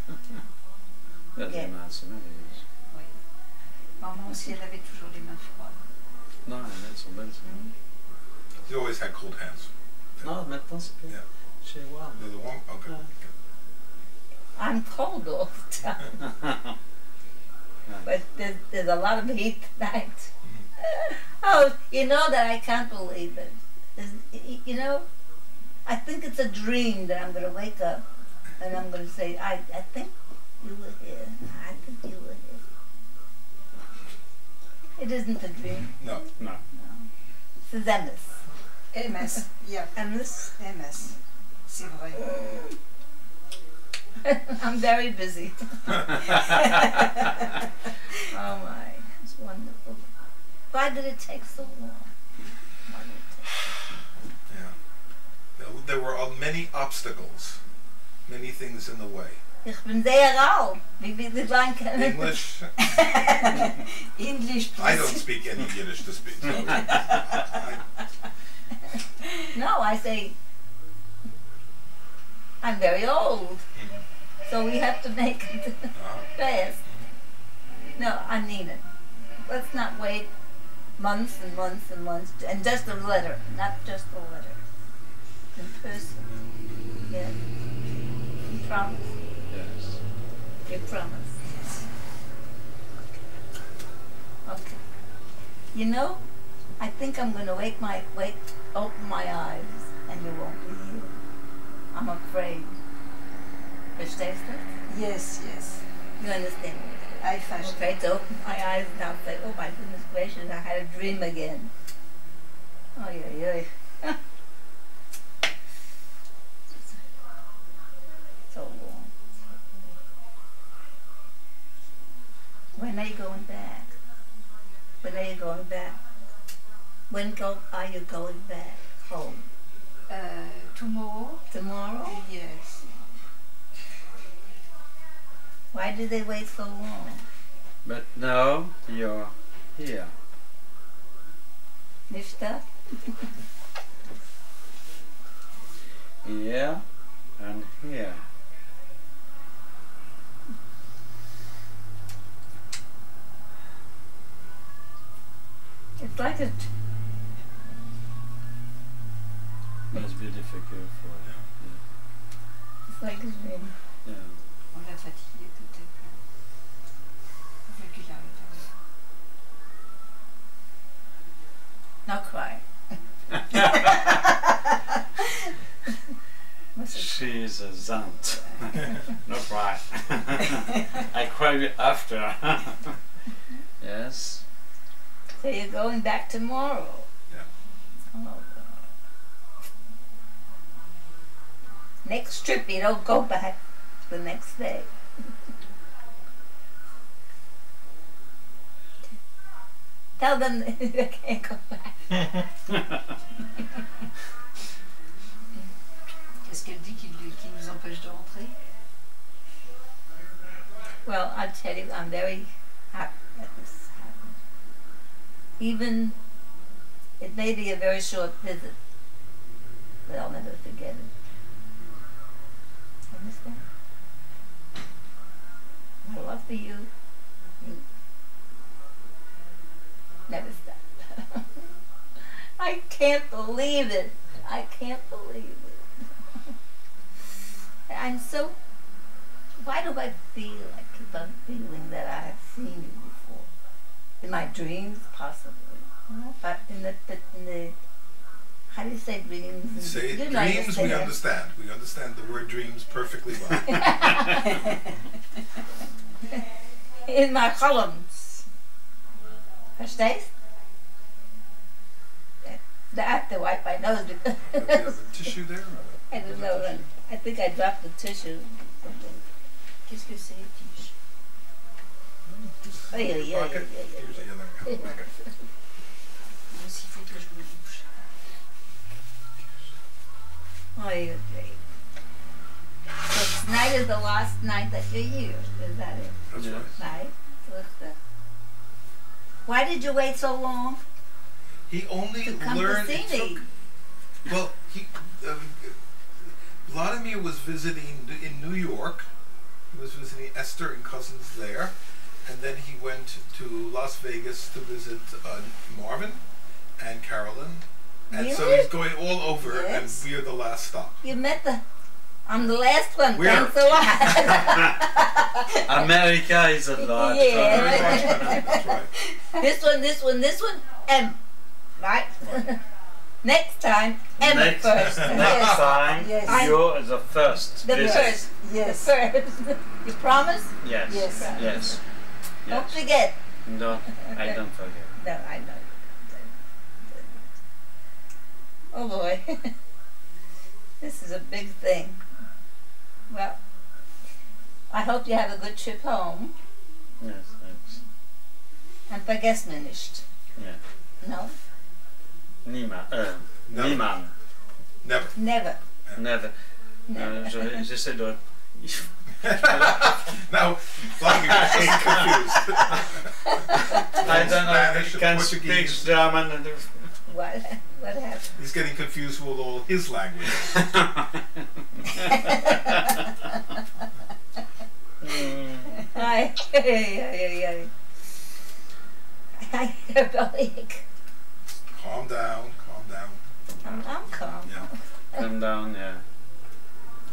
That's Yeah. immense, merveilleuse. Oui. Maman aussi, elle avait toujours les mains froides. Non, les mains sont belles. He always had cold hands. Non, maintenant c'est bien. Yeah. Chez Warm. They're the one. Okay. I'm cold all the time, but there's a lot of heat tonight. Oh, you know that I can't believe it. You know, I think it's a dream that I'm going to wake up and I'm going to say, I think you were here. I think you were here. It isn't a dream. No. No. It's MS. MS. Yeah. MS. MS. C'est vrai. I'm very busy. Oh my, it's wonderful. Why did it take so long? Why did it take Yeah. There were many obstacles, many things in the way. Ich bin sehr alt. Wie lang kann ich? English. English, please. I don't speak any Yiddish to speak. So No, I say, I'm very old. So we have to make it fast. No, I mean it. Let's not wait months and months and months. And just a letter, not just a letter. In person. Yes. You promise. Yes. You promise. Okay. You know, I think I'm going to open my eyes, and you won't be here. I'm afraid. Verstehst du? Yes, yes. You understand? I I'm fashion. afraid to open my eyes and I'll say, oh my goodness gracious, I had a dream again. Oh, yeah, yeah. So long. When are you going back? When are you going back? Are you going back home? Tomorrow? Tomorrow? Yes. Why did they wait so long? But now you're here. Nicht da? Here and here. It's like a... Must be difficult for It's like a dream. yeah. On l'a fatigué peut-être. On veut qu'il arrive à Not cry. She is a zant. No cry. I cry after. Yes. So you're going back tomorrow? Yeah. Oh, God. Next trip you don't go back the next day. Tell them they can't go back. Qu'est-ce qu'elle dit qui nous empêche de rentrer? Well, I'll tell you, I'm very happy that this happened. Even, it may be a very short visit, but I'll never forget it. Understand? My love for you, you never stop. I can't believe it. I can't believe it. I'm so, why do I feel, I keep on feeling that I have seen you before? In my dreams, possibly. You know, but in the, how do you say dreams? Say You dreams, we understand. We understand the word dreams perfectly well. In my columns. Verstehst? I have to wipe my nose Do you have because a tissue there? I don't know. I think I dropped the tissue. Qu'est-ce que c'est, Tiche? Oh, yeah. Pocket? Here's the other one. Moi aussi, il faut que je me bouge. Oh, you're great. So tonight is the last night that you're here. Is that it? That's Yeah. right. Night? Why did you wait so long He only to come learned. to It see took, me? well, Vladimir was visiting in New York. He was visiting Esther and cousins there, and then he went to Las Vegas to visit Marvin and Carolyn, and so Really? he's going all over, Yes. and we are the last stop. You met I'm the last one. Where? Thanks a lot. America is a lot. Yeah. Very much, man. That's right. This one, M. Right? Right. Next time, M Next, first. next time, Yes. you're the first. The visit. first. Yes. The first. You promise? Yes. Yes. Yes. Don't Yes. forget. No, I don't forget. No, I know. Oh boy. This is a big thing. Well, I hope you have a good trip home. Yes, thanks. And vergiss mir nicht. Yeah. No? Niemand. No. Niemand. Never. Never. Never. Never. J'essaie de... Now, Vladimir is getting confused. I don't know. Spanish, I can speak Portuguese. German. And What happened? He's getting confused with all his languages. Ay. I hear a bellyache. Calm down, calm down. I'm calm. Yeah. Come down, yeah.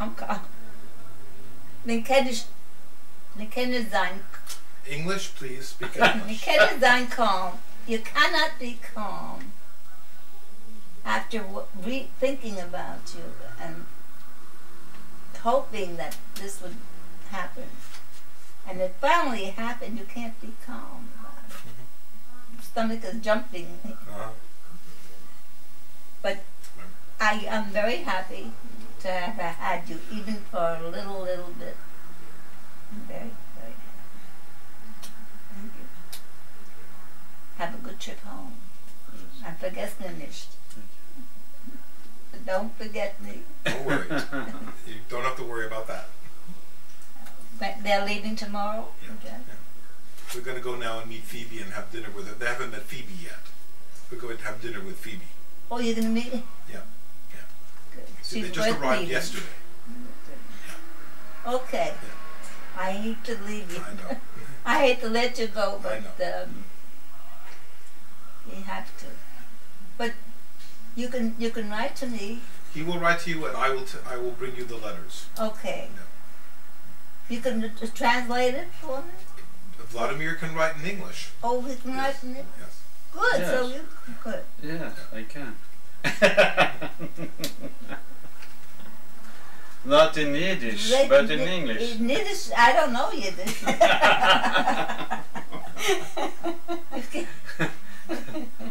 I'm calm. Wir können sein. English, please speak Wir English. können sein calm. You cannot be calm after thinking about you and hoping that this would happen. And it finally happened. You can't be calm about it. Stomach is jumping. Uh-huh. But I am very happy to have had you, even for a little bit. I'm very, very happy. Thank you. Have a good trip home. And vergiss mir nicht. But don't forget me. Don't worry. You don't have to worry about that. But they're leaving tomorrow? Yeah. Okay. We're going to go now and meet Phoebe and have dinner with her. They haven't met Phoebe yet. We're going to have dinner with Phoebe. Oh, you're going to meet? Yeah. Good. See, She's they just worth arrived meeting. yesterday. Okay. I hate to leave you. I know. I hate to let you go, but I you have to. But you can write to me. He will write to you, and I will bring you the letters. Okay. Yeah. You can translate it for me. Vladimir can write in English. Oh, he can write in it. Yes. Good. Yes. So you good. Yes, I can. Not in Yiddish, but in English. In Yiddish, I don't know Yiddish.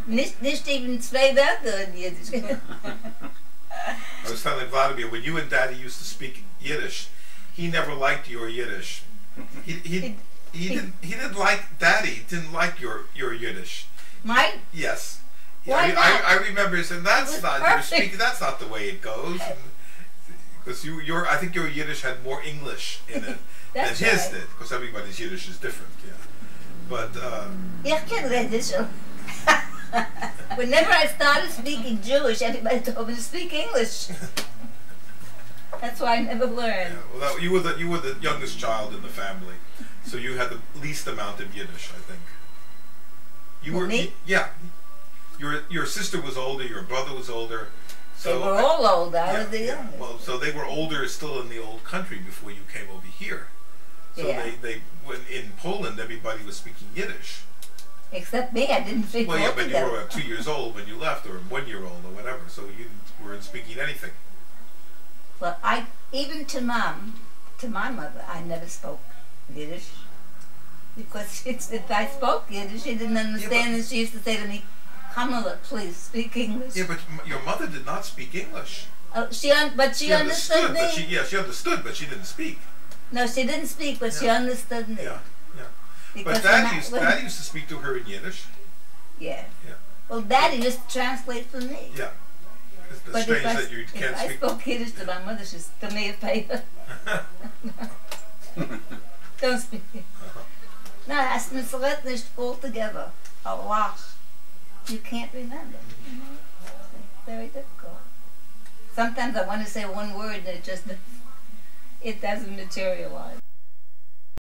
Nicht even 2 Wörter in Yiddish. I was telling Vladimir, when you and Daddy used to speak Yiddish, he never liked your Yiddish. He didn't like Daddy. Didn't like your Yiddish. Mine? Yes. Why Yeah, not? I remember saying that's was not your perfect. speaking. That's not the way it goes. Because I think your Yiddish had more English in it than That's his right. did. Because everybody's Yiddish is different. Yeah. But Ich can Yiddish. Whenever I started speaking Jewish, everybody told me to speak English. That's why I never learned. yeah, well, you were the youngest child in the family, so you had the least amount of Yiddish, I think. You were Me? Yeah. Your sister was older. Your brother was older. So They were all old. I was the yeah. youngest. Well, so they were older still in the old country before you came over here. So Yeah. when in Poland, everybody was speaking Yiddish. Except me, I didn't speak Well, yeah, but you altogether. were 2 years old when you left, or 1 year old, or whatever. So you weren't speaking anything. Well, even to my mother, I never spoke Yiddish. Because if I spoke Yiddish, she didn't understand, and she used to say to me, Kamala, please speak English. Yeah, but your mother did not speak English. But she understood me. but she understood, but she didn't speak. No, she didn't speak, but she Yeah. understood me. Yeah, yeah. Because But Daddy used to speak to her in Yiddish. Yeah. Yeah. Well, Daddy used to translate for me. Yeah. It's But strange that you can't if I speak. spoke Yiddish to my mother, she'd to me a favor. Don't speak it. No, that's misread nicht altogether. A lot. You can't remember. It's very difficult. Sometimes I want to say one word and it doesn't materialize.